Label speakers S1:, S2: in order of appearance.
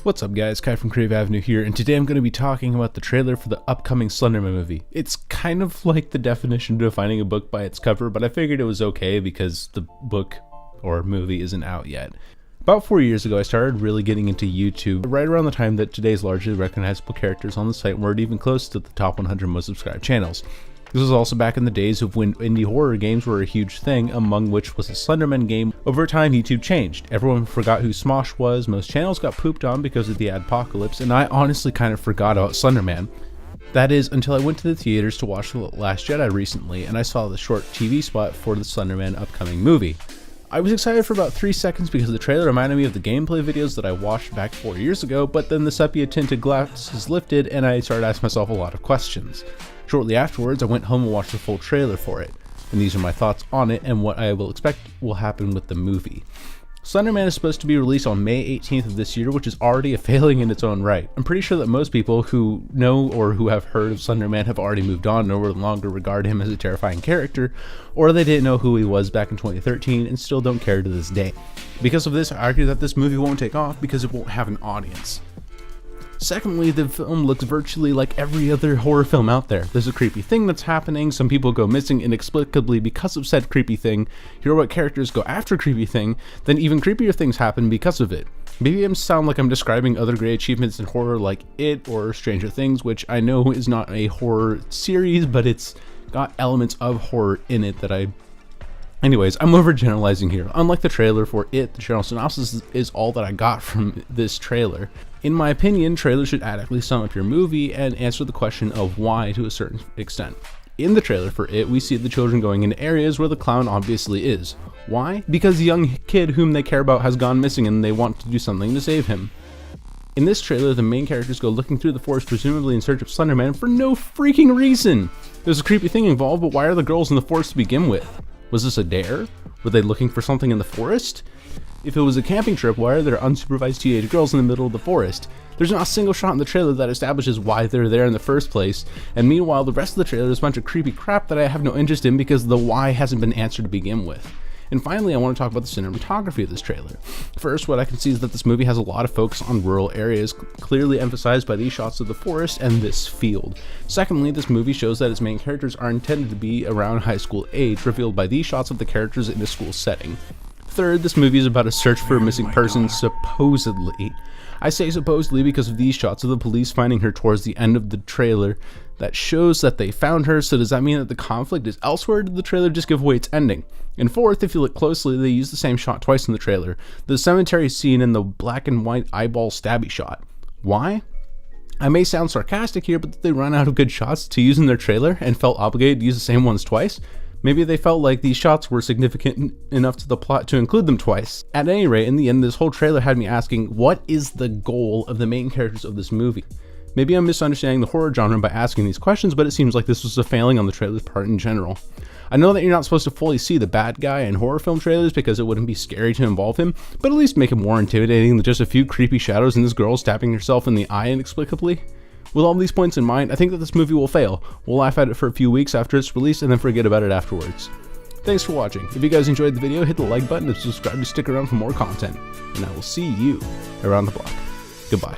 S1: What's up guys, Kai from Creative Avenue here, and today I'm going to be talking about the trailer for the upcoming Slender Man movie. It's kind of like the definition of defining a book by its cover, but I figured it was okay because the book or movie isn't out yet. About 4 years ago, I started really getting into YouTube, right around the time that today's largely recognizable characters on the site weren't even close to the top 100 most subscribed channels. This was also back in the days of when indie horror games were a huge thing, among which was the Slender Man game. Over time, YouTube changed. Everyone forgot who Smosh was, most channels got pooped on because of the adpocalypse, and I honestly kind of forgot about Slender Man. That is, until I went to the theaters to watch The Last Jedi recently, and I saw the short TV spot for the Slender Man upcoming movie. I was excited for about 3 seconds because the trailer reminded me of the gameplay videos that I watched back 4 years ago, but then the sepia tinted glasses lifted and I started asking myself a lot of questions. Shortly afterwards, I went home and watched the full trailer for it, and these are my thoughts on it and what I will expect will happen with the movie. Slender Man is supposed to be released on May 18th of this year, which is already a failing in its own right. I'm pretty sure that most people who know or who have heard of Slender Man have already moved on and no longer regard him as a terrifying character, or they didn't know who he was back in 2013 and still don't care to this day. Because of this, I argue that this movie won't take off because it won't have an audience. Secondly, the film looks virtually like every other horror film out there. There's a creepy thing that's happening, some people go missing inexplicably because of said creepy thing, heroic characters go after creepy thing, then even creepier things happen because of it. Maybe I sound like I'm describing other great achievements in horror like It or Stranger Things, which I know is not a horror series, but it's got elements of horror in it that Anyways, I'm overgeneralizing here. Unlike the trailer for It, the general synopsis is all that I got from this trailer. In my opinion, trailers should adequately sum up your movie and answer the question of why to a certain extent. In the trailer for It, we see the children going into areas where the clown obviously is. Why? Because the young kid whom they care about has gone missing and they want to do something to save him. In this trailer, the main characters go looking through the forest presumably in search of Slender Man for no freaking reason! There's a creepy thing involved, but why are the girls in the forest to begin with? Was this a dare? Were they looking for something in the forest? If it was a camping trip, why are there unsupervised teenage girls in the middle of the forest? There's not a single shot in the trailer that establishes why they're there in the first place, and meanwhile the rest of the trailer is a bunch of creepy crap that I have no interest in because the why hasn't been answered to begin with. And finally, I want to talk about the cinematography of this trailer. First, what I can see is that this movie has a lot of focus on rural areas, clearly emphasized by these shots of the forest and this field. Secondly, this movie shows that its main characters are intended to be around high school age, revealed by these shots of the characters in a school setting. Third, this movie is about a search for a missing person, supposedly. I say supposedly because of these shots of the police finding her towards the end of the trailer that shows that they found her, so does that mean that the conflict is elsewhere, or did the trailer just give away its ending? And fourth, if you look closely, they use the same shot twice in the trailer, the cemetery scene and the black and white eyeball stabby shot. Why? I may sound sarcastic here, but did they run out of good shots to use in their trailer and felt obligated to use the same ones twice? Maybe they felt like these shots were significant enough to the plot to include them twice. At any rate, in the end, this whole trailer had me asking, what is the goal of the main characters of this movie? Maybe I'm misunderstanding the horror genre by asking these questions, but it seems like this was a failing on the trailer's part in general. I know that you're not supposed to fully see the bad guy in horror film trailers because it wouldn't be scary to involve him, but at least make him more intimidating than just a few creepy shadows and this girl stabbing herself in the eye inexplicably. With all these points in mind, I think that this movie will fail. We'll laugh at it for a few weeks after it's released and then forget about it afterwards. Thanks for watching. If you guys enjoyed the video, hit the like button and subscribe to stick around for more content. And I will see you around the block. Goodbye.